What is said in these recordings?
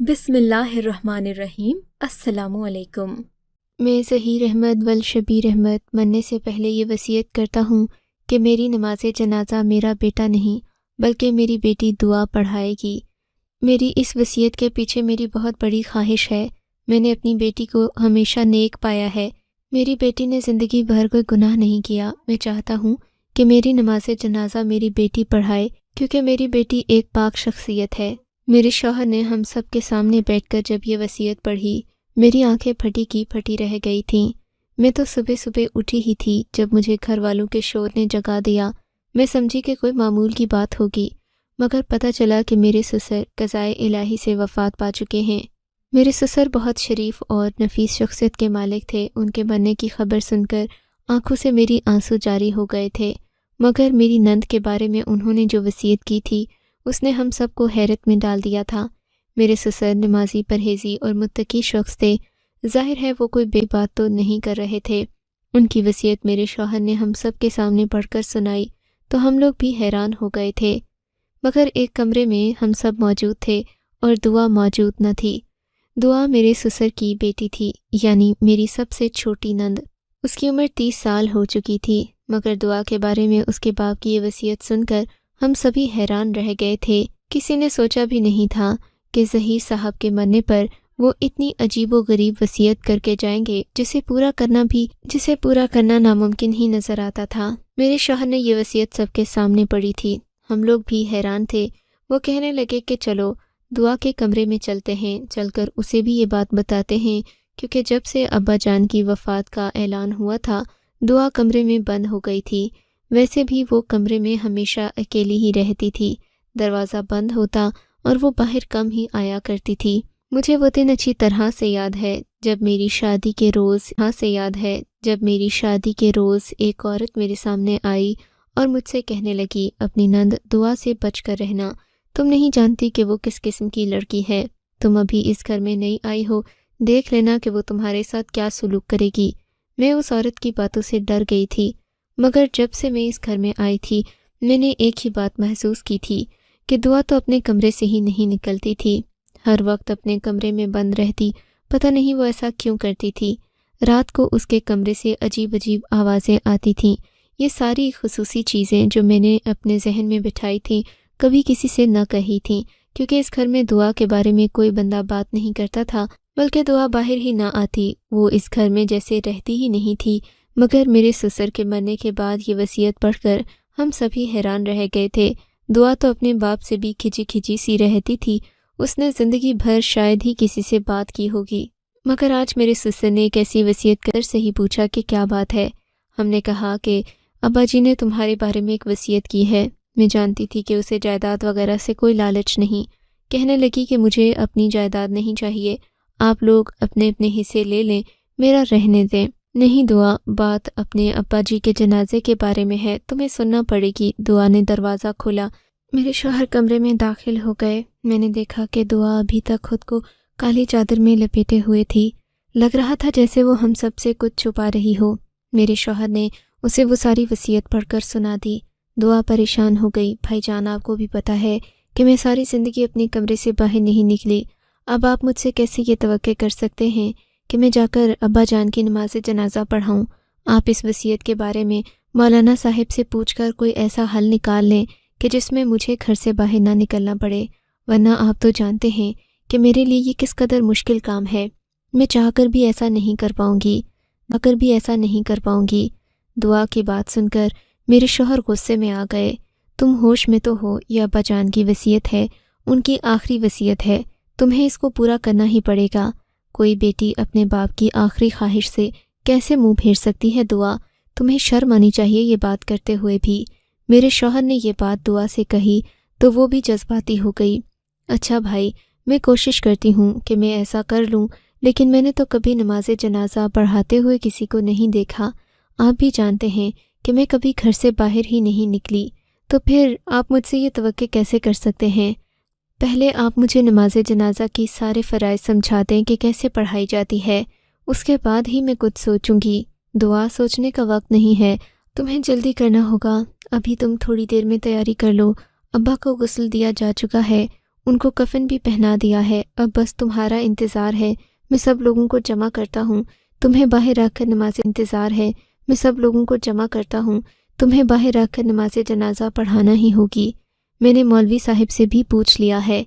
بسم اللہ الرحمن الرحیم۔ السلام علیکم۔ میں ظہیر احمد والشبیر احمد مرنے سے پہلے یہ وصیت کرتا ہوں کہ میری نماز جنازہ میرا بیٹا نہیں بلکہ میری بیٹی دعا پڑھائے گی۔ میری اس وصیت کے پیچھے میری بہت بڑی خواہش ہے۔ میں نے اپنی بیٹی کو ہمیشہ نیک پایا ہے۔ میری بیٹی نے زندگی بھر کوئی گناہ نہیں کیا۔ میں چاہتا ہوں کہ میری نماز جنازہ میری بیٹی پڑھائے کیونکہ میری بیٹی ایک پاک شخصیت ہے۔ میرے شوہر نے ہم سب کے سامنے بیٹھ کر جب یہ وصیت پڑھی، میری آنکھیں پھٹی کی پھٹی رہ گئی تھیں۔ میں تو صبح صبح اٹھی ہی تھی جب مجھے گھر والوں کے شور نے جگا دیا۔ میں سمجھی کہ کوئی معمول کی بات ہوگی، مگر پتہ چلا کہ میرے سسر قضائے الہی سے وفات پا چکے ہیں۔ میرے سسر بہت شریف اور نفیس شخصیت کے مالک تھے۔ ان کے مرنے کی خبر سن کر آنکھوں سے میری آنسو جاری ہو گئے تھے، مگر میری نند کے بارے میں انہوں نے جو وصیت کی تھی اس نے ہم سب کو حیرت میں ڈال دیا تھا۔ میرے سسر نمازی، پرہیزی اور متقی شخص تھے۔ ظاہر ہے وہ کوئی بے بات تو نہیں کر رہے تھے۔ ان کی وصیت میرے شوہر نے ہم سب کے سامنے پڑھ کر سنائی تو ہم لوگ بھی حیران ہو گئے تھے، مگر ایک کمرے میں ہم سب موجود تھے اور دعا موجود نہ تھی۔ دعا میرے سسر کی بیٹی تھی، یعنی میری سب سے چھوٹی نند۔ اس کی عمر 30 سال ہو چکی تھی، مگر دعا کے بارے میں اس کے باپ کی یہ وصیت سن کر ہم سبھی حیران رہ گئے تھے۔ کسی نے سوچا بھی نہیں تھا کہ ظہیر صاحب کے مرنے پر وہ اتنی عجیب و غریب وصیت کر کے جائیں گے جسے پورا کرنا ناممکن ہی نظر آتا تھا۔ میرے شوہر نے یہ وصیت سب کے سامنے پڑھی تھی۔ ہم لوگ بھی حیران تھے۔ وہ کہنے لگے کہ چلو دعا کے کمرے میں چلتے ہیں، چل کر اسے بھی یہ بات بتاتے ہیں، کیونکہ جب سے ابا جان کی وفات کا اعلان ہوا تھا دعا کمرے میں بند ہو گئی تھی۔ ویسے بھی وہ کمرے میں ہمیشہ اکیلی ہی رہتی تھی، دروازہ بند ہوتا اور وہ باہر کم ہی آیا کرتی تھی۔ مجھے وہ دن اچھی طرح سے یاد ہے جب میری شادی کے روز ایک عورت میرے سامنے آئی اور مجھ سے کہنے لگی، اپنی نند دعا سے بچ کر رہنا، تم نہیں جانتی کہ وہ کس قسم کی لڑکی ہے، تم ابھی اس گھر میں نئی آئی ہو، دیکھ لینا کہ وہ تمہارے ساتھ کیا سلوک کرے گی۔ میں اس عورت کی باتوں سے ڈر گئی تھی، مگر جب سے میں اس گھر میں آئی تھی میں نے ایک ہی بات محسوس کی تھی کہ دعا تو اپنے کمرے سے ہی نہیں نکلتی تھی، ہر وقت اپنے کمرے میں بند رہتی۔ پتہ نہیں وہ ایسا کیوں کرتی تھی۔ رات کو اس کے کمرے سے عجیب عجیب آوازیں آتی تھیں۔ یہ ساری خصوصی چیزیں جو میں نے اپنے ذہن میں بٹھائی تھیں کبھی کسی سے نہ کہی تھیں، کیونکہ اس گھر میں دعا کے بارے میں کوئی بندہ بات نہیں کرتا تھا، بلکہ دعا باہر ہی نہ آتی، وہ اس گھر میں جیسے رہتی ہی نہیں تھی۔ مگر میرے سسر کے مرنے کے بعد یہ وصیت پڑھ کر ہم سبھی حیران رہ گئے تھے۔ دعا تو اپنے باپ سے بھی کھچی کھچی سی رہتی تھی، اس نے زندگی بھر شاید ہی کسی سے بات کی ہوگی، مگر آج میرے سسر نے ایک ایسی وصیت کر سے ہی پوچھا کہ کیا بات ہے۔ ہم نے کہا کہ ابا جی نے تمہارے بارے میں ایک وصیت کی ہے۔ میں جانتی تھی کہ اسے جائیداد وغیرہ سے کوئی لالچ نہیں۔ کہنے لگی کہ مجھے اپنی جائیداد نہیں چاہیے، آپ لوگ اپنے اپنے حصے لے لیں، میرا رہنے دیں۔ نہیں دعا، بات اپنے ابا جی کے جنازے کے بارے میں ہے، تمہیں سننا پڑے گی۔ دعا نے دروازہ کھولا، میرے شوہر کمرے میں داخل ہو گئے۔ میں نے دیکھا کہ دعا ابھی تک خود کو کالی چادر میں لپیٹے ہوئے تھی، لگ رہا تھا جیسے وہ ہم سب سے کچھ چھپا رہی ہو۔ میرے شوہر نے اسے وہ ساری وصیت پڑھ کر سنا دی۔ دعا پریشان ہو گئی، بھائی جان آپ کو بھی پتہ ہے کہ میں ساری زندگی اپنے کمرے سے باہر نہیں نکلی، اب آپ مجھ سے کیسے یہ توقع کر سکتے ہیں کہ میں جا کر ابا جان کی نماز جنازہ پڑھاؤں؟ آپ اس وصیت کے بارے میں مولانا صاحب سے پوچھ کر کوئی ایسا حل نکال لیں کہ جس میں مجھے گھر سے باہر نہ نکلنا پڑے، ورنہ آپ تو جانتے ہیں کہ میرے لیے یہ کس قدر مشکل کام ہے۔ میں چاہ کر بھی ایسا نہیں کر پاؤں گی۔ دعا کی بات سن کر میرے شوہر غصے میں آ گئے۔ تم ہوش میں تو ہو، یہ ابا جان کی وصیت ہے، ان کی آخری وصیت ہے، تمہیں اس کو پورا کرنا ہی پڑے گا۔ کوئی بیٹی اپنے باپ کی آخری خواہش سے کیسے منہ پھیر سکتی ہے؟ دعا، تمہیں شرم آنی چاہیے یہ بات کرتے ہوئے بھی۔ میرے شوہر نے یہ بات دعا سے کہی تو وہ بھی جذباتی ہو گئی۔ اچھا بھائی، میں کوشش کرتی ہوں کہ میں ایسا کر لوں، لیکن میں نے تو کبھی نماز جنازہ پڑھاتے ہوئے کسی کو نہیں دیکھا۔ آپ بھی جانتے ہیں کہ میں کبھی گھر سے باہر ہی نہیں نکلی، تو پھر آپ مجھ سے یہ توقع کیسے کر سکتے ہیں؟ پہلے آپ مجھے نماز جنازہ کی سارے فرائض سمجھا دیں کہ کیسے پڑھائی جاتی ہے، اس کے بعد ہی میں کچھ سوچوں گی۔ دعا، سوچنے کا وقت نہیں ہے، تمہیں جلدی کرنا ہوگا۔ ابھی تم تھوڑی دیر میں تیاری کر لو، ابا کو غسل دیا جا چکا ہے، ان کو کفن بھی پہنا دیا ہے، اب بس تمہارا انتظار ہے۔ میں سب لوگوں کو جمع کرتا ہوں، تمہیں باہر رکھ کر نماز انتظار ہے۔ میں سب لوگوں کو جمع کرتا ہوں، تمہیں باہر رکھ کر نماز جنازہ پڑھانا ہی ہوگی۔ میں نے مولوی صاحب سے بھی پوچھ لیا ہے۔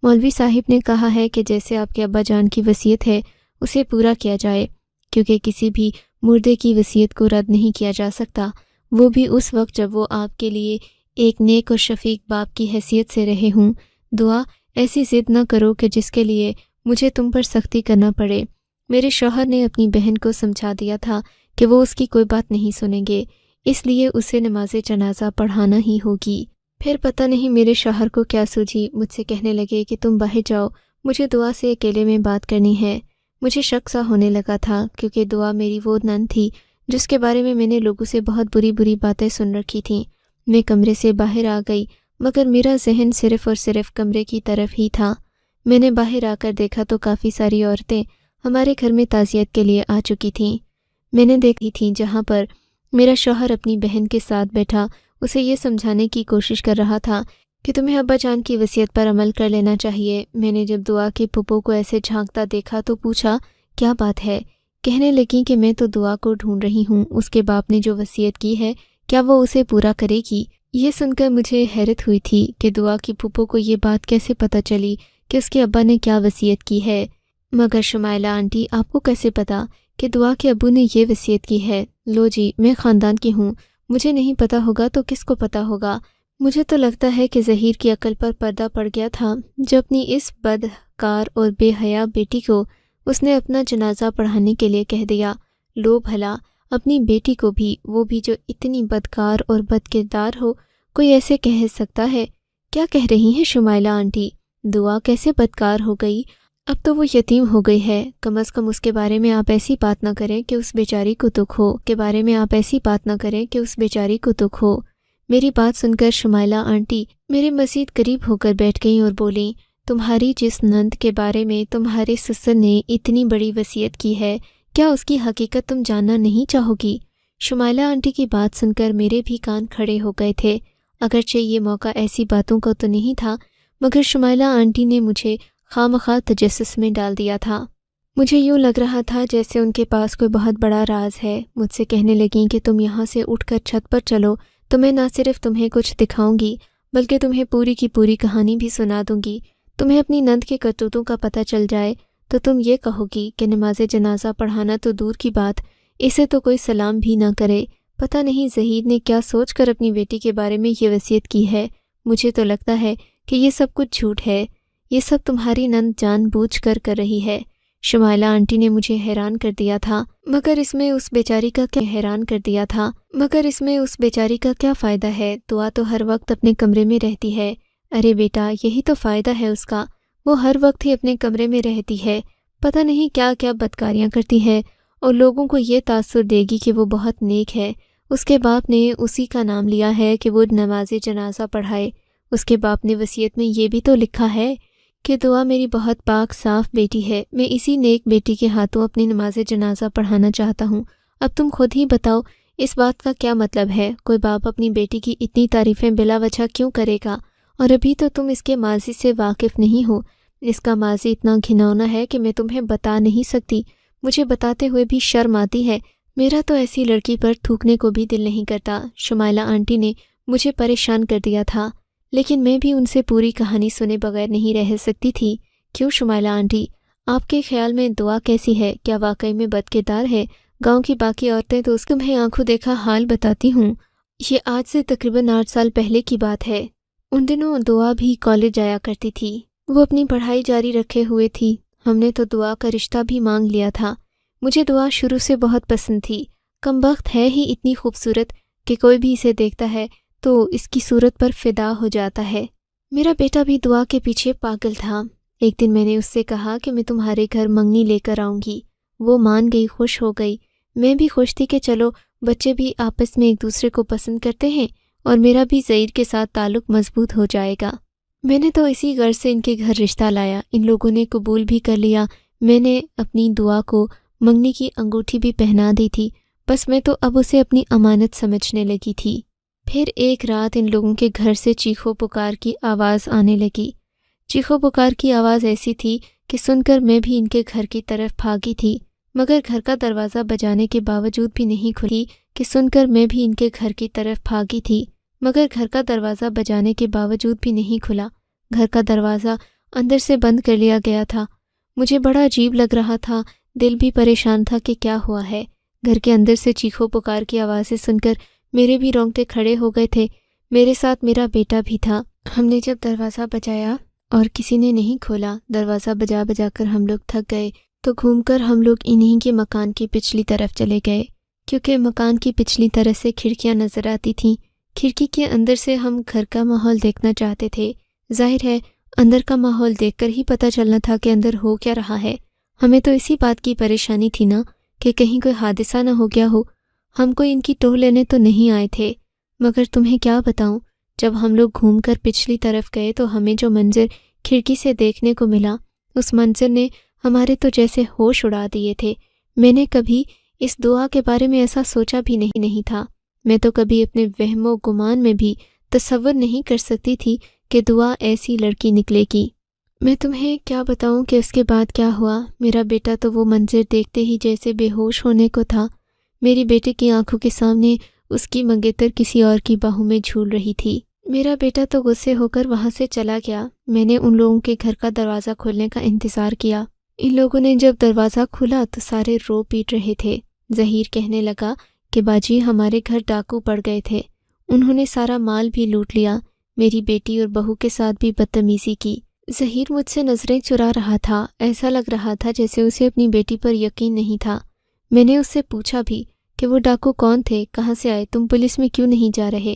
مولوی صاحب نے کہا ہے کہ جیسے آپ کے ابا جان کی وصیت ہے اسے پورا کیا جائے، کیونکہ کسی بھی مردے کی وصیت کو رد نہیں کیا جا سکتا، وہ بھی اس وقت جب وہ آپ کے لیے ایک نیک اور شفیق باپ کی حیثیت سے رہے ہوں۔ دعا ایسی ضد نہ کرو کہ جس کے لیے مجھے تم پر سختی کرنا پڑے۔ میرے شوہر نے اپنی بہن کو سمجھا دیا تھا کہ وہ اس کی کوئی بات نہیں سنیں گے، اس لیے اسے نماز جنازہ پڑھانا ہی ہوگی۔ پھر پتہ نہیں میرے شوہر کو کیا سوجھی، مجھ سے کہنے لگے کہ تم باہر جاؤ، مجھے دعا سے اکیلے میں بات کرنی ہے۔ مجھے شک سا ہونے لگا تھا، کیونکہ دعا میری وہ نند تھی جس کے بارے میں نے لوگوں سے بہت بری باتیں سن رکھی تھیں۔ میں کمرے سے باہر آ گئی، مگر میرا ذہن صرف اور صرف کمرے کی طرف ہی تھا۔ میں نے باہر آ کر دیکھا تو کافی ساری عورتیں ہمارے گھر میں تعزیت کے لیے آ چکی تھیں۔ میں نے دیکھی تھیں جہاں پر میرا شوہر اپنی بہن کے ساتھ بیٹھا اسے یہ سمجھانے کی کوشش کر رہا تھا کہ تمہیں ابا جان کی وصیت پر عمل کر لینا چاہیے۔ میں نے جب دعا کے پھپھو کو ایسے جھانکتا دیکھا تو پوچھا کیا بات ہے؟ کہنے لگیں کہ میں تو دعا کو ڈھونڈ رہی ہوں، اس کے باپ نے جو وصیت کی ہے کیا وہ اسے پورا کرے گی؟ یہ سن کر مجھے حیرت ہوئی تھی کہ دعا کی پھپھو کو یہ بات کیسے پتہ چلی کہ اس کے ابا نے کیا وصیت کی ہے۔ مگر شمائلہ آنٹی آپ کو کیسے پتا کہ دعا کے ابو نے یہ وصیت کی ہے؟ لو جی، میں خاندان کی ہوں، مجھے نہیں پتا ہوگا تو کس کو پتا ہوگا؟ مجھے تو لگتا ہے کہ ظہیر کی عقل پر پردہ پڑ گیا تھا جو اپنی اس بدکار اور بے حیا بیٹی کو اس نے اپنا جنازہ پڑھانے کے لیے کہہ دیا۔ لو بھلا، اپنی بیٹی کو بھی، وہ بھی جو اتنی بدکار اور بد کردار ہو، کوئی ایسے کہہ سکتا ہے؟ کیا کہہ رہی ہیں شمائلہ آنٹی؟ دعا کیسے بدکار ہو گئی؟ اب تو وہ یتیم ہو گئی ہے، کم از کم اس کے بارے میں آپ ایسی بات نہ کریں کہ اس بیچاری کو دکھ ہو، دکھ ہو۔ میری بات سن کر شمائلہ آنٹی میرے مزید قریب ہو کر بیٹھ گئیں اور بولیں، تمہاری جس نند کے بارے میں تمہارے سسر نے اتنی بڑی وصیت کی ہے، کیا اس کی حقیقت تم جاننا نہیں چاہو گی؟ شمائلہ آنٹی کی بات سن کر میرے بھی کان کھڑے ہو گئے تھے، اگرچہ یہ موقع ایسی باتوں کا تو نہیں تھا، مگر شمائلہ آنٹی نے مجھے خواہ تجسس میں ڈال دیا تھا۔ مجھے یوں لگ رہا تھا جیسے ان کے پاس کوئی بہت بڑا راز ہے۔ مجھ سے کہنے لگیں کہ تم یہاں سے اٹھ کر چھت پر چلو، تو میں نہ صرف تمہیں کچھ دکھاؤں گی بلکہ تمہیں پوری کی پوری کہانی بھی سنا دوں گی۔ تمہیں اپنی نند کے کرتوتوں کا پتہ چل جائے تو تم یہ کہو گی کہ نماز جنازہ پڑھانا تو دور کی بات، اسے تو کوئی سلام بھی نہ کرے۔ پتہ نہیں ظہیر نے کیا سوچ کر اپنی بیٹی کے بارے میں یہ وصیت کی ہے۔ مجھے تو لگتا ہے کہ یہ سب کچھ جھوٹ ہے، یہ سب تمہاری نند جان بوجھ کر رہی ہے۔ شمائلہ آنٹی نے مجھے حیران کر دیا تھا، مگر اس میں اس بیچاری کا کیا فائدہ ہے؟ دعا تو ہر وقت اپنے کمرے میں رہتی ہے۔ ارے بیٹا، یہی تو فائدہ ہے اس کا، وہ ہر وقت ہی اپنے کمرے میں رہتی ہے، پتہ نہیں کیا کیا بدکاریاں کرتی ہے، اور لوگوں کو یہ تاثر دے گی کہ وہ بہت نیک ہے۔ اس کے باپ نے اسی کا نام لیا ہے کہ وہ نماز جنازہ پڑھائے۔ اس کے باپ نے وصیت میں یہ بھی تو لکھا ہے کہ دعا میری بہت پاک صاف بیٹی ہے، میں اسی نیک بیٹی کے ہاتھوں اپنی نماز جنازہ پڑھانا چاہتا ہوں۔ اب تم خود ہی بتاؤ اس بات کا کیا مطلب ہے؟ کوئی باپ اپنی بیٹی کی اتنی تعریفیں بلا وجہ کیوں کرے گا؟ اور ابھی تو تم اس کے ماضی سے واقف نہیں ہو، اس کا ماضی اتنا گھناؤنا ہے کہ میں تمہیں بتا نہیں سکتی، مجھے بتاتے ہوئے بھی شرم آتی ہے۔ میرا تو ایسی لڑکی پر تھوکنے کو بھی دل نہیں کرتا۔ شمائلہ آنٹی نے مجھے پریشان کر دیا تھا، لیکن میں بھی ان سے پوری کہانی سنے بغیر نہیں رہ سکتی تھی۔ کیوں شمائلہ آنٹی، آپ کے خیال میں دعا کیسی ہے؟ کیا واقعی میں بد کردار ہے؟ گاؤں کی باقی عورتیں تو اس تمہیں آنکھوں دیکھا حال بتاتی ہوں۔ یہ آج سے تقریباً 8 سال پہلے کی بات ہے۔ ان دنوں دعا بھی کالج جایا کرتی تھی، وہ اپنی پڑھائی جاری رکھے ہوئے تھی۔ ہم نے تو دعا کا رشتہ بھی مانگ لیا تھا۔ مجھے دعا شروع سے بہت پسند تھی، کم بخت ہے ہی اتنی خوبصورت کہ کوئی بھی اسے دیکھتا ہے تو اس کی صورت پر فدا ہو جاتا ہے۔ میرا بیٹا بھی دعا کے پیچھے پاگل تھا۔ ایک دن میں نے اس سے کہا کہ میں تمہارے گھر منگنی لے کر آؤں گی۔ وہ مان گئی، خوش ہو گئی۔ میں بھی خوش تھی کہ چلو بچے بھی آپس میں ایک دوسرے کو پسند کرتے ہیں اور میرا بھی ظہیر کے ساتھ تعلق مضبوط ہو جائے گا۔ میں نے تو اسی غرض سے ان کے گھر رشتہ لایا، ان لوگوں نے قبول بھی کر لیا۔ میں نے اپنی دعا کو منگنی کی انگوٹھی بھی پہنا دی تھی، بس میں تو اب اسے اپنی امانت سمجھنے لگی تھی۔ پھر ایک رات ان لوگوں کے گھر سے چیخو پکار کی آواز آنے لگی۔ چیخو پکار کی آواز ایسی تھی کہ سن کر میں بھی ان کے گھر کی طرف بھاگی تھی، مگر گھر کا دروازہ بجانے کے باوجود بھی نہیں کھلی کہ سن کر میں بھی ان کے گھر کی طرف بھاگی تھی، مگر گھر کا دروازہ بجانے کے باوجود بھی نہیں کھلا۔ گھر کا دروازہ اندر سے بند کر لیا گیا تھا۔ مجھے بڑا عجیب لگ رہا تھا، دل بھی پریشان تھا کہ کیا ہوا ہے۔ گھر کے اندر سے چیخو پکار کی آوازیں سن کر میرے بھی رونگٹے کھڑے ہو گئے تھے۔ میرے ساتھ میرا بیٹا بھی تھا۔ ہم نے جب دروازہ بجایا اور کسی نے نہیں کھولا، دروازہ بجا بجا کر ہم لوگ تھک گئے، تو گھوم کر ہم لوگ انہی کے مکان کی پچھلی طرف چلے گئے، کیونکہ مکان کی پچھلی طرف سے کھڑکیاں نظر آتی تھیں۔ کھڑکی کے اندر سے ہم گھر کا ماحول دیکھنا چاہتے تھے۔ ظاہر ہے اندر کا ماحول دیکھ کر ہی پتہ چلنا تھا کہ اندر ہو کیا رہا ہے۔ ہمیں تو اسی بات کی پریشانی تھی نا کہ کہیں کوئی حادثہ نہ ہو گیا ہو۔ ہم کوئی ان کی ٹوہ لینے تو نہیں آئے تھے، مگر تمہیں کیا بتاؤں، جب ہم لوگ گھوم کر پچھلی طرف گئے تو ہمیں جو منظر کھڑکی سے دیکھنے کو ملا، اس منظر نے ہمارے تو جیسے ہوش اڑا دیے تھے۔ میں نے کبھی اس دعا کے بارے میں ایسا سوچا بھی نہیں تھا۔ میں تو کبھی اپنے وہم و گمان میں بھی تصور نہیں کر سکتی تھی کہ دعا ایسی لڑکی نکلے گی۔ میں تمہیں کیا بتاؤں کہ اس کے بعد کیا ہوا۔ میرا بیٹا تو وہ منظر دیکھتے ہی جیسے بے ہوش ہونے کو تھا۔ میری بیٹے کی آنکھوں کے سامنے اس کی منگیتر کسی اور کی باہوں میں جھول رہی تھی۔ میرا بیٹا تو غصے ہو کر وہاں سے چلا گیا۔ میں نے ان لوگوں کے گھر کا دروازہ کھولنے کا انتظار کیا۔ ان لوگوں نے جب دروازہ کھولا تو سارے رو پیٹ رہے تھے۔ ظہیر کہنے لگا کہ باجی ہمارے گھر ڈاکو پڑ گئے تھے، انہوں نے سارا مال بھی لوٹ لیا، میری بیٹی اور بہو کے ساتھ بھی بدتمیزی کی۔ ظہیر مجھ سے نظریں چرا رہا تھا، ایسا لگ رہا تھا جیسے اسے اپنی بیٹی پر یقین نہیں تھا۔ میں نے اس سے پوچھا بھی کہ وہ ڈاکو کون تھے، کہاں سے آئے، تم پولیس میں کیوں نہیں جا رہے؟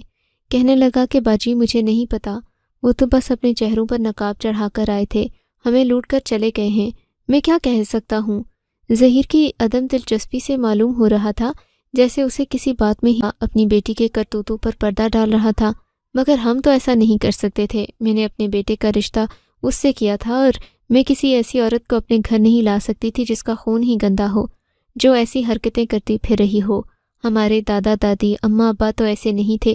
کہنے لگا کہ باجی مجھے نہیں پتا، وہ تو بس اپنے چہروں پر نقاب چڑھا کر آئے تھے، ہمیں لوٹ کر چلے گئے ہیں۔ میں کیا کہہ سکتا ہوں؟ ظہیر کی عدم دلچسپی سے معلوم ہو رہا تھا جیسے اسے کسی بات میں ہی اپنی بیٹی کے کرتوتوں پر پردہ ڈال رہا تھا، مگر ہم تو ایسا نہیں کر سکتے تھے۔ میں نے اپنے بیٹے کا رشتہ اس سے کیا تھا، اور میں کسی ایسی عورت کو اپنے گھر نہیں لا سکتی تھی جس کا خون ہی گندا ہو، جو ایسی حرکتیں کرتی پھر رہی ہو۔ ہمارے دادا دادی اماں ابا تو ایسے نہیں تھے۔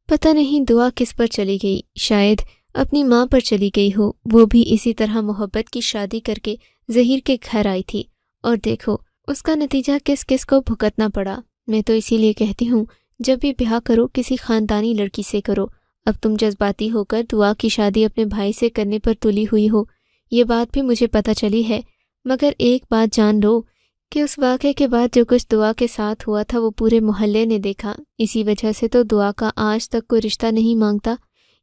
پتہ نہیں دعا کس پر چلی گئی، شاید اپنی ماں پر چلی گئی ہو، وہ بھی اسی طرح محبت کی شادی کر کے ظہیر کے گھر آئی تھی، اور دیکھو اس کا نتیجہ کس کس کو بھگتنا پڑا۔ میں تو اسی لیے کہتی ہوں جب بھی بیاہ کرو کسی خاندانی لڑکی سے کرو۔ اب تم جذباتی ہو کر دعا کی شادی اپنے بھائی سے کرنے پر تلی ہوئی ہو، یہ بات بھی مجھے پتہ چلی ہے، مگر ایک بات جان لو کہ اس واقعے کے بعد جو کچھ دعا کے ساتھ ہوا تھا وہ پورے محلے نے دیکھا۔ اسی وجہ سے تو دعا کا آج تک کوئی رشتہ نہیں مانگتا،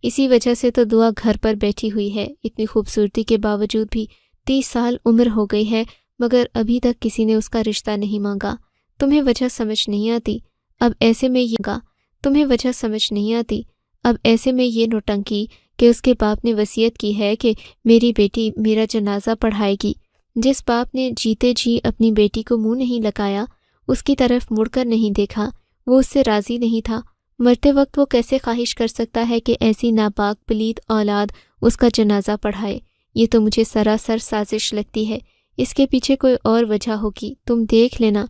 اسی وجہ سے تو دعا گھر پر بیٹھی ہوئی ہے۔ اتنی خوبصورتی کے باوجود بھی 30 سال عمر ہو گئی ہے، مگر ابھی تک کسی نے اس کا رشتہ نہیں مانگا۔ تمہیں وجہ سمجھ نہیں آتی؟ اب ایسے میں یہ نوٹنکی کہ اس کے باپ نے وصیت کی ہے کہ میری بیٹی میرا جنازہ پڑھائے گی۔ جس باپ نے جیتے جی اپنی بیٹی کو منہ نہیں لگایا، اس کی طرف مڑ کر نہیں دیکھا، وہ اس سے راضی نہیں تھا، مرتے وقت وہ کیسے خواہش کر سکتا ہے کہ ایسی ناپاک پلید اولاد اس کا جنازہ پڑھائے؟ یہ تو مجھے سراسر سازش لگتی ہے، اس کے پیچھے کوئی اور وجہ ہوگی، تم دیکھ لینا۔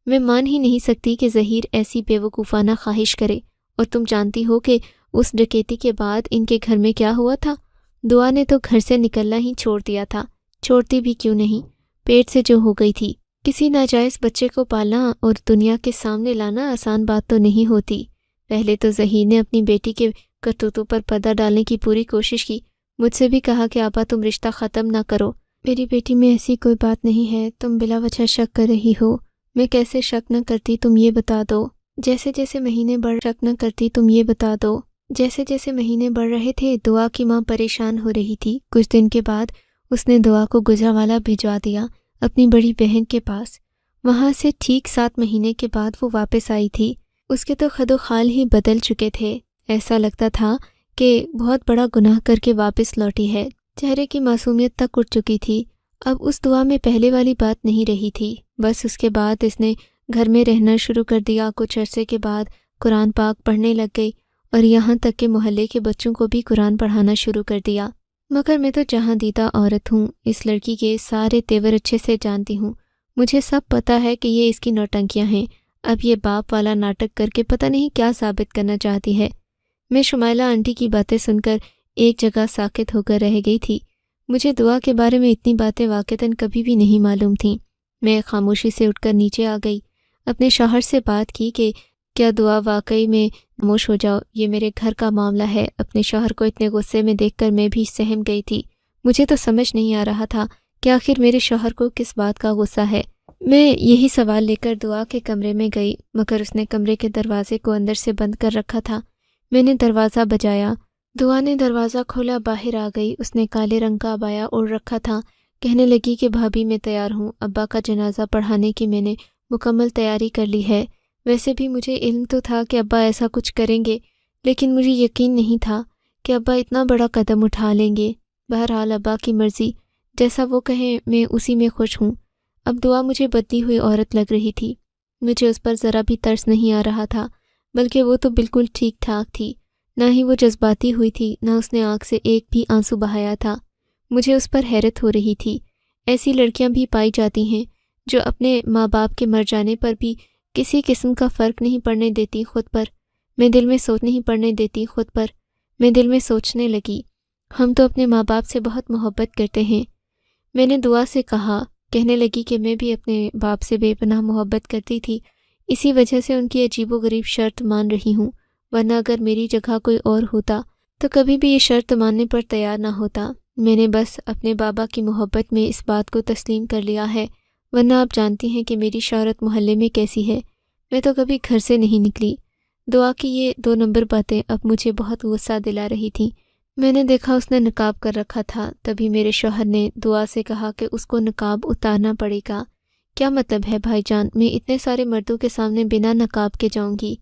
میں مان ہی نہیں سکتی کہ ظہیر ایسی بے وقوفانہ خواہش کرے۔ اور تم جانتی ہو کہ اس ڈکیتی کے بعد ان کے گھر میں کیا ہوا تھا؟ دعا نے تو گھر سے نکلنا ہی چھوڑ دیا تھا، چھوڑتی بھی کیوں نہیں، پیٹ سے جو ہو گئی تھی۔ کسی ناجائز بچے کو پالنا اور دنیا کے سامنے لانا آسان بات تو نہیں ہوتی۔ پہلے تو ظہیر نے اپنی بیٹی کے کرتوتوں پر پردہ ڈالنے کی پوری کوشش کی، مجھ سے بھی کہا کہ آپا تم رشتہ ختم نہ کرو، میری بیٹی میں ایسی کوئی بات نہیں ہے، تم بلا وجہ شک کر رہی ہو۔ میں کیسے شک نہ کرتی تم یہ بتا دو۔ جیسے جیسے مہینے بڑھ رہے تھے دعا کی ماں پریشان ہو رہی تھی۔ کچھ دن کے بعد اس نے دعا کو گجرانوالہ بھجوا دیا اپنی بڑی بہن کے پاس۔ وہاں سے ٹھیک 7 مہینے کے بعد وہ واپس آئی تھی۔ اس کے تو خد و خال ہی بدل چکے تھے، ایسا لگتا تھا کہ بہت بڑا گناہ کر کے واپس لوٹی ہے۔ چہرے کی معصومیت تک اٹھ چکی تھی۔ اب اس دعا میں پہلے والی بات نہیں رہی تھی۔ بس اس کے بعد اس نے گھر میں رہنا شروع کر دیا۔ کچھ عرصے کے بعد قرآن پاک پڑھنے لگ گئی، اور یہاں تک کہ محلے کے بچوں کو بھی قرآن پڑھانا شروع کر دیا۔ مگر میں تو جہاں دیدہ عورت ہوں، اس لڑکی کے سارے تیور اچھے سے جانتی ہوں، مجھے سب پتہ ہے کہ یہ اس کی نوٹنکیاں ہیں۔ اب یہ باپ والا ناٹک کر کے پتہ نہیں کیا ثابت کرنا چاہتی ہے۔ میں شمائلہ آنٹی کی باتیں سن کر ایک جگہ ساکت ہو کر رہ گئی تھی۔ مجھے دعا کے بارے میں اتنی باتیں واقعتاً کبھی بھی نہیں معلوم تھیں۔ میں خاموشی سے اٹھ کر نیچے آ گئی، اپنے شوہر سے بات کی کہ کیا دعا واقعی میں خاموش ہو جاؤ، یہ میرے گھر کا معاملہ ہے۔ اپنے شوہر کو اتنے غصے میں دیکھ کر میں بھی سہم گئی تھی۔ مجھے تو سمجھ نہیں آ رہا تھا کہ آخر میرے شوہر کو کس بات کا غصہ ہے۔ میں یہی سوال لے کر دعا کے کمرے میں گئی، مگر اس نے کمرے کے دروازے کو اندر سے بند کر رکھا تھا۔ میں نے دروازہ بجایا، دعا نے دروازہ کھولا، باہر آ گئی۔ اس نے کالے رنگ کا عبایا اوڑھ رکھا تھا۔ کہنے لگی کہ بھابھی میں تیار ہوں، ابا کا جنازہ پڑھانے کی میں نے مکمل تیاری کر لی ہے۔ ویسے بھی مجھے علم تو تھا کہ ابا ایسا کچھ کریں گے، لیکن مجھے یقین نہیں تھا کہ ابا اتنا بڑا قدم اٹھا لیں گے۔ بہرحال ابا کی مرضی، جیسا وہ کہیں میں اسی میں خوش ہوں۔ اب دعا مجھے بدلی ہوئی عورت لگ رہی تھی۔ مجھے اس پر ذرا بھی ترس نہیں آ رہا تھا، بلکہ وہ تو بالکل ٹھیک ٹھاک تھی۔ نہ ہی وہ جذباتی ہوئی تھی، نہ اس نے آنکھ سے ایک بھی آنسو بہایا تھا۔ مجھے اس پر حیرت ہو رہی تھی۔ ایسی لڑکیاں بھی پائی جاتی ہیں جو اپنے ماں باپ کے مر جانے پر بھی کسی قسم کا فرق نہیں پڑنے دیتی خود پر۔ میں دل میں سوچنے لگی، ہم تو اپنے ماں باپ سے بہت محبت کرتے ہیں۔ میں نے دعا سے کہا، کہنے لگی کہ میں بھی اپنے باپ سے بے پناہ محبت کرتی تھی، اسی وجہ سے ان کی عجیب و غریب شرط مان رہی ہوں، ورنہ اگر میری جگہ کوئی اور ہوتا تو کبھی بھی یہ شرط ماننے پر تیار نہ ہوتا۔ میں نے بس اپنے بابا کی محبت میں اس بات کو تسلیم کر لیا ہے، ورنہ آپ جانتی ہیں کہ میری شہرت محلے میں کیسی ہے، میں تو کبھی گھر سے نہیں نکلی۔ دعا کی یہ 2 نمبر باتیں اب مجھے بہت غصہ دلا رہی تھیں۔ میں نے دیکھا اس نے نقاب کر رکھا تھا، تبھی میرے شوہر نے دعا سے کہا کہ اس کو نقاب اتارنا پڑے گا۔ کیا مطلب ہے بھائی جان، میں اتنے سارے مردوں کے سامنے بنا نقاب کے جاؤں گی؟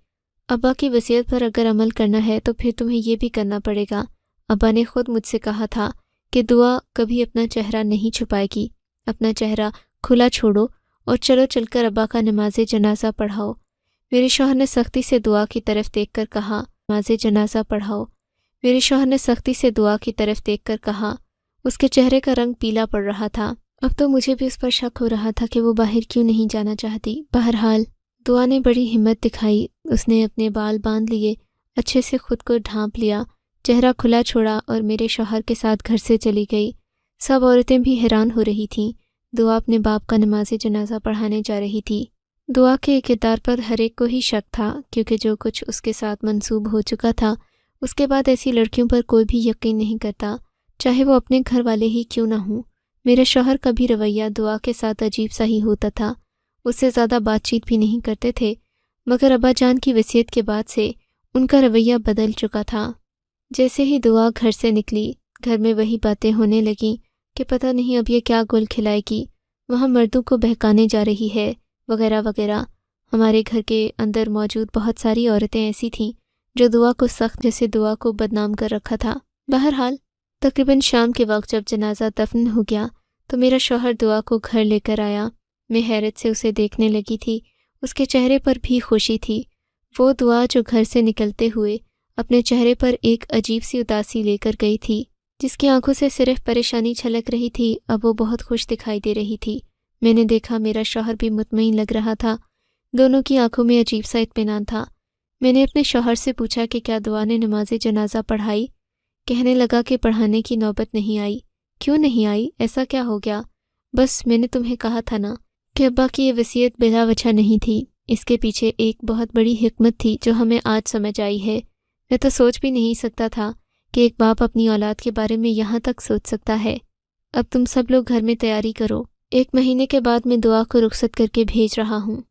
ابا کی وصیت پر اگر عمل کرنا ہے تو پھر تمہیں یہ بھی کرنا پڑے گا۔ ابا نے خود مجھ سے کہا تھا کہ دعا کبھی اپنا چہرہ نہیں چھپائے گی، اپنا چہرہ کھلا چھوڑو اور چل کر ابا کا نماز جنازہ پڑھاؤ۔ میرے شوہر نے سختی سے دعا کی طرف دیکھ کر کہا، نماز جنازہ پڑھاؤ۔ میرے شوہر نے سختی سے دعا کی طرف دیکھ کر کہا۔ اس کے چہرے کا رنگ پیلا پڑ رہا تھا۔ اب تو مجھے بھی اس پر شک ہو رہا تھا کہ وہ باہر کیوں نہیں جانا چاہتی۔ بہرحال دعا نے بڑی ہمت دکھائی، اس نے اپنے بال باندھ لیے، اچھے سے خود کو ڈھانپ لیا، چہرہ کھلا چھوڑا اور میرے شوہر کے ساتھ گھر سے چلی گئی۔ سب عورتیں بھی حیران ہو رہی تھیں۔ دعا اپنے باپ کا نماز جنازہ پڑھانے جا رہی تھی۔ دعا کے کردار پر ہر ایک کو ہی شک تھا، کیونکہ جو کچھ اس کے ساتھ منسوب ہو چکا تھا، اس کے بعد ایسی لڑکیوں پر کوئی بھی یقین نہیں کرتا، چاہے وہ اپنے گھر والے ہی کیوں نہ ہوں۔ میرے شوہر کا بھی رویہ دعا کے ساتھ عجیب سا ہی ہوتا تھا، اس سے زیادہ بات چیت بھی نہیں کرتے تھے، مگر ابا جان کی وصیت کے بعد سے ان کا رویہ بدل چکا تھا۔ جیسے ہی دعا گھر سے نکلی، گھر میں وہی باتیں ہونے لگیں کہ پتہ نہیں اب یہ کیا گل کھلائے گی، وہاں مردوں کو بہکانے جا رہی ہے، وغیرہ وغیرہ۔ ہمارے گھر کے اندر موجود بہت ساری عورتیں ایسی تھیں جو دعا کو سخت جیسے دعا کو بدنام کر رکھا تھا۔ بہرحال تقریباً شام کے وقت جب جنازہ دفن ہو گیا تو میرا شوہر دعا کو گھر لے کر آیا۔ میں حیرت سے اسے دیکھنے لگی تھی، اس کے چہرے پر بھی خوشی تھی۔ وہ دعا جو گھر سے نکلتے ہوئے اپنے چہرے پر ایک عجیب سی اداسی لے کر گئی تھی، جس کی آنکھوں سے صرف پریشانی چھلک رہی تھی، اب وہ بہت خوش دکھائی دے رہی تھی۔ میں نے دیکھا میرا شوہر بھی مطمئن لگ رہا تھا، دونوں کی آنکھوں میں عجیب سا اطمینان تھا۔ میں نے اپنے شوہر سے پوچھا کہ کیا دعا نے نماز جنازہ پڑھائی؟ کہنے لگا کہ پڑھانے کی نوبت نہیں آئی۔ کیوں نہیں آئی؟ ایسا کیا ہو گیا؟ بس میں نے تمہیں کہا تھا نا کہ ابا کی یہ وصیت بلا وجہ نہیں تھی، اس کے پیچھے ایک بہت بڑی حکمت تھی جو ہمیں آج سمجھ آئی ہے۔ میں تو سوچ بھی نہیں سکتا تھا کہ ایک باپ اپنی اولاد کے بارے میں یہاں تک سوچ سکتا ہے۔ اب تم سب لوگ گھر میں تیاری کرو، 1 مہینے کے بعد میں دعا کو رخصت کر کے بھیج رہا ہوں۔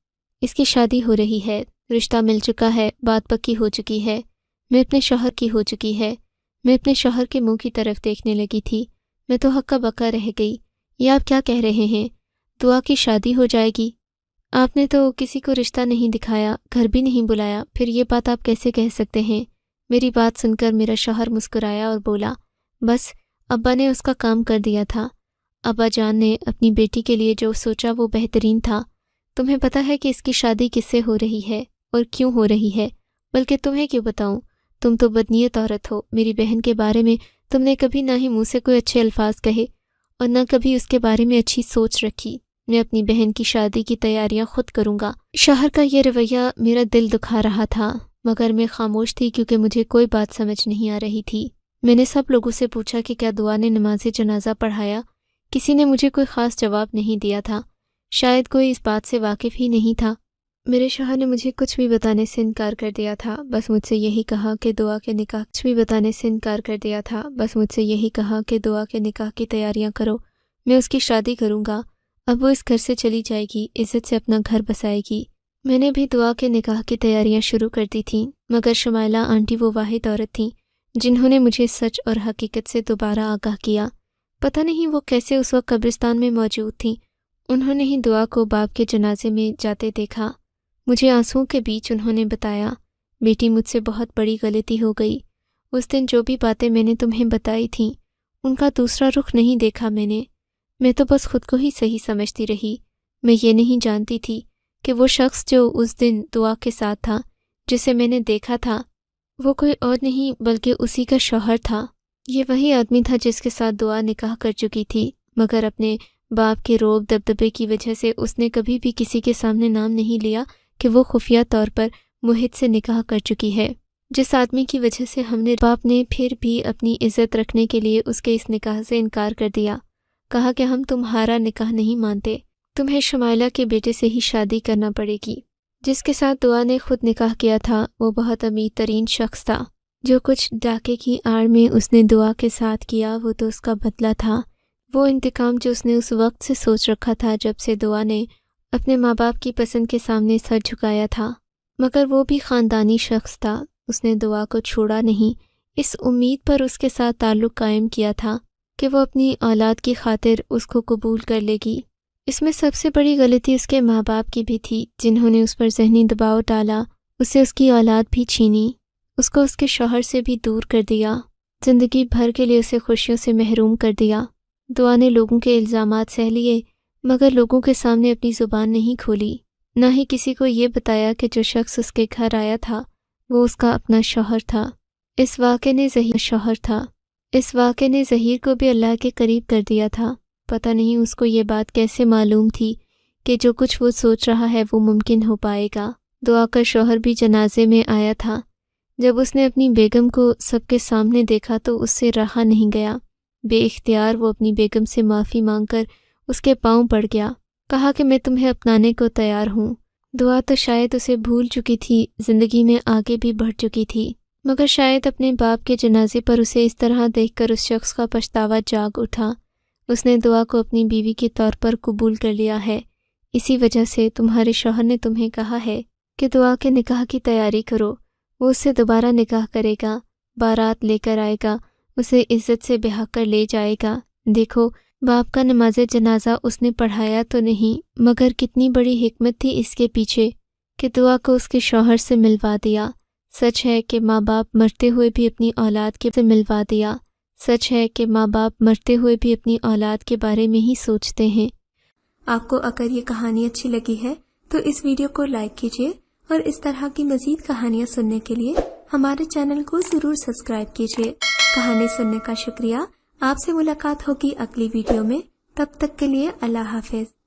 اس کی شادی ہو رہی ہے، رشتہ مل چکا ہے، بات پکی ہو چکی ہے، میں اپنے شوہر کی ہو چکی ہے۔ میں اپنے شوہر کے منہ کی طرف دیکھنے لگی تھی، میں تو ہکا بکا رہ گئی۔ یہ آپ کیا کہہ رہے ہیں؟ دعا کی شادی ہو جائے گی؟ آپ نے تو کسی کو رشتہ نہیں دکھایا، گھر بھی نہیں بلایا، پھر یہ بات آپ کیسے کہہ سکتے ہیں؟ میری بات سن کر میرا شوہر مسکرایا اور بولا، بس ابا نے اس کا کام کر دیا تھا۔ ابا جان نے اپنی بیٹی کے لیے جو سوچا وہ بہترین تھا۔ تمہیں پتہ ہے کہ اس کی شادی کس سے ہو رہی ہے اور کیوں ہو رہی ہے؟ بلکہ تمہیں کیوں بتاؤں، تم تو بدنیت عورت ہو۔ میری بہن کے بارے میں تم نے کبھی نہ ہی منہ سے کوئی اچھے الفاظ کہے اور نہ کبھی اس کے بارے میں اچھی سوچ رکھی۔ میں اپنی بہن کی شادی کی تیاریاں خود کروں گا۔ شوہر کا یہ رویہ میرا دل دکھا رہا تھا، مگر میں خاموش تھی کیونکہ مجھے کوئی بات سمجھ نہیں آ رہی تھی۔ میں نے سب لوگوں سے پوچھا کہ کیا دعا نے نماز جنازہ پڑھایا۔ کسی نے مجھے کوئی خاص جواب نہیں دیا تھا، شاید کوئی اس بات سے واقف ہی نہیں تھا۔ میرے شوہر نے مجھے کچھ بھی بتانے سے انکار کر دیا تھا، بس مجھ سے یہی کہا کہ دعا کے نکاح کی تیاریاں کرو، میں اس کی شادی کروں گا، اب وہ اس گھر سے چلی جائے گی، عزت سے اپنا گھر بسائے گی۔ میں نے بھی دعا کے نکاح کی تیاریاں شروع کر دی تھیں، مگر شمائلہ آنٹی وہ واحد عورت تھیں جنہوں نے مجھے سچ اور حقیقت سے دوبارہ آگاہ کیا۔ پتہ نہیں وہ کیسے اس وقت قبرستان میں موجود تھیں، انہوں نے ہی دعا کو باپ کے جنازے میں جاتے دیکھا۔ مجھے آنسوؤں کے بیچ انہوں نے بتایا، بیٹی مجھ سے بہت بڑی غلطی ہو گئی، اس دن جو بھی باتیں میں نے تمہیں بتائی تھیں ان کا دوسرا رخ نہیں دیکھا میں تو بس خود کو ہی صحیح سمجھتی رہی۔ میں یہ نہیں جانتی تھی کہ وہ شخص جو اس دن دعا کے ساتھ تھا، جسے میں نے دیکھا تھا، وہ کوئی اور نہیں بلکہ اسی کا شوہر تھا۔ یہ وہی آدمی تھا جس کے ساتھ دعا نکاح کر چکی تھی، مگر اپنے باپ کے روب دبدبے کی وجہ سے اس نے کبھی بھی کسی کے سامنے نام نہیں لیا کہ وہ خفیہ طور پر موہد سے نکاح کر چکی ہے، جس آدمی کی وجہ سے ہم نے باپ نے پھر بھی اپنی عزت رکھنے کے لیے اس کے اس نکاح سے انکار کر دیا، کہا کہ ہم تمہارا نکاح نہیں مانتے، تمہیں شمائلہ کے بیٹے سے ہی شادی کرنا پڑے گی۔ جس کے ساتھ دعا نے خود نکاح کیا تھا وہ بہت امیر ترین شخص تھا، جو کچھ ڈاکے کی آڑ میں اس نے دعا کے ساتھ کیا وہ تو اس کا بدلہ تھا، وہ انتقام جو اس نے اس وقت سے سوچ رکھا تھا جب سے دعا نے اپنے ماں باپ کی پسند کے سامنے سر جھکایا تھا۔ مگر وہ بھی خاندانی شخص تھا، اس نے دعا کو چھوڑا نہیں، اس امید پر اس کے ساتھ تعلق قائم کیا تھا کہ وہ اپنی اولاد کی خاطر اس کو قبول کر لے گی۔ اس میں سب سے بڑی غلطی اس کے ماں باپ کی بھی تھی، جنہوں نے اس پر ذہنی دباؤ ڈالا، اسے اس کی اولاد بھی چھینی، اس کو اس کے شوہر سے بھی دور کر دیا، زندگی بھر کے لیے اسے خوشیوں سے محروم کر دیا۔ دعا نے لوگوں کے الزامات سہ لیے، مگر لوگوں کے سامنے اپنی زبان نہیں کھولی، نہ ہی کسی کو یہ بتایا کہ جو شخص اس کے گھر آیا تھا وہ اس کا اپنا شوہر تھا۔ اس واقعے نے ظہیر کو بھی اللہ کے قریب کر دیا تھا۔ پتہ نہیں اس کو یہ بات کیسے معلوم تھی کہ جو کچھ وہ سوچ رہا ہے وہ ممکن ہو پائے گا۔ دعا کا شوہر بھی جنازے میں آیا تھا۔ جب اس نے اپنی بیگم کو سب کے سامنے دیکھا تو اس سے رہا نہیں گیا، بے اختیار وہ اپنی بیگم سے معافی مانگ کر اس کے پاؤں پڑ گیا، کہا کہ میں تمہیں اپنانے کو تیار ہوں۔ دعا تو شاید اسے بھول چکی تھی، زندگی میں آگے بھی بڑھ چکی تھی، مگر شاید اپنے باپ کے جنازے پر اسے اس طرح دیکھ کر اس شخص کا پچھتاوا جاگ اٹھا۔ اس نے دعا کو اپنی بیوی کے طور پر قبول کر لیا ہے، اسی وجہ سے تمہارے شوہر نے تمہیں کہا ہے کہ دعا کے نکاح کی تیاری کرو، وہ اس سے دوبارہ نکاح کرے گا، بارات لے کر آئے گا، اسے عزت سے بہا کر لے جائے گا۔ دیکھو باپ کا نماز جنازہ اس نے پڑھایا تو نہیں، مگر کتنی بڑی حکمت تھی اس کے پیچھے کہ دعا کو اس کے شوہر سے ملوا دیا۔ سچ ہے کہ ماں باپ مرتے ہوئے بھی اپنی اولاد کے بارے میں ہی سوچتے ہیں۔ آپ کو اگر یہ کہانی اچھی لگی ہے تو اس ویڈیو کو لائک کیجیے اور اس طرح کی مزید کہانیاں سننے کے لیے ہمارے چینل کو ضرور سبسکرائب کیجیے۔ کہانی سننے کا شکریہ۔ آپ سے ملاقات ہوگی اگلی ویڈیو میں، تب تک کے لیے اللہ حافظ۔